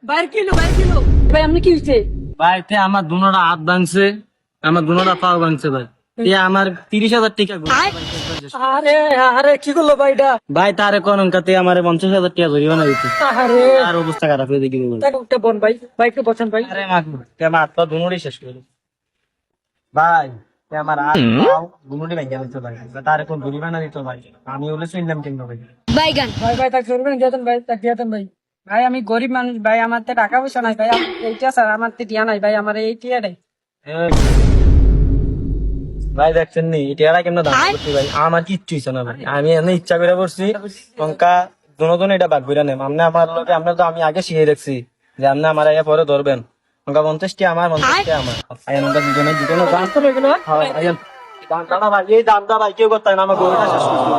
ভাই আপনি কি হয়েছে? ভাই তে আমার দুনোটা হাত ভাঙছে, আমার দুনোটা পাও ভাঙছে ভাই। আমার 30,000 টাকা আরে আরে কি করলো ভাই এটা? ভাই তারে কোন অঙ্কাতে আমার 50,000 টাকা জরিমানা দিতে। আরে আর অবস্থা খারাপ হয়ে দেখি একটা বোন ভাই, একটু বসেন ভাই। আরে আমার হাত পা দুনোরই শেষ করে দিছে। ভাই আমার হাত পাও দুনোরই ভেঙে দিতে ভাই, তারে কোন জরিমানা দিতে ভাই। আমি হলে শুনলাম কেন ভাই। ভাই তাকে ধরবেন দিতেন ভাই, তাকে দিতেন ভাই। ভাই আমি গরিব মানুষ ভাই, আমার তো টাকা পয়সা নাই ভাই, এইটা স্যার আমার তো দিয়া নাই ভাই, আমার এই টিয়া নাই। এই, ভাই দেখছেন নি এটা কেমন দাম করছি ভাই, আমার কিচ্ছু হইছে না ভাই, আমি এমনি ইচ্ছা করে পড়ছি অঙ্কা দুজন এটা বাদ করে নেম। আপনি আমার লগে আমরা তো আমি আগে শিখে রাখছি যে আপনি আমার আগে পরে ধরবেন অঙ্কা 50টি আমার 50টি আমার আইন অঙ্কা দুজনে দুজনে দাম তো এগুলো হয় আইন দামটা ভাই, এই দামটা ভাই কেউ করতে না আমার গরুটা শেষ করছি।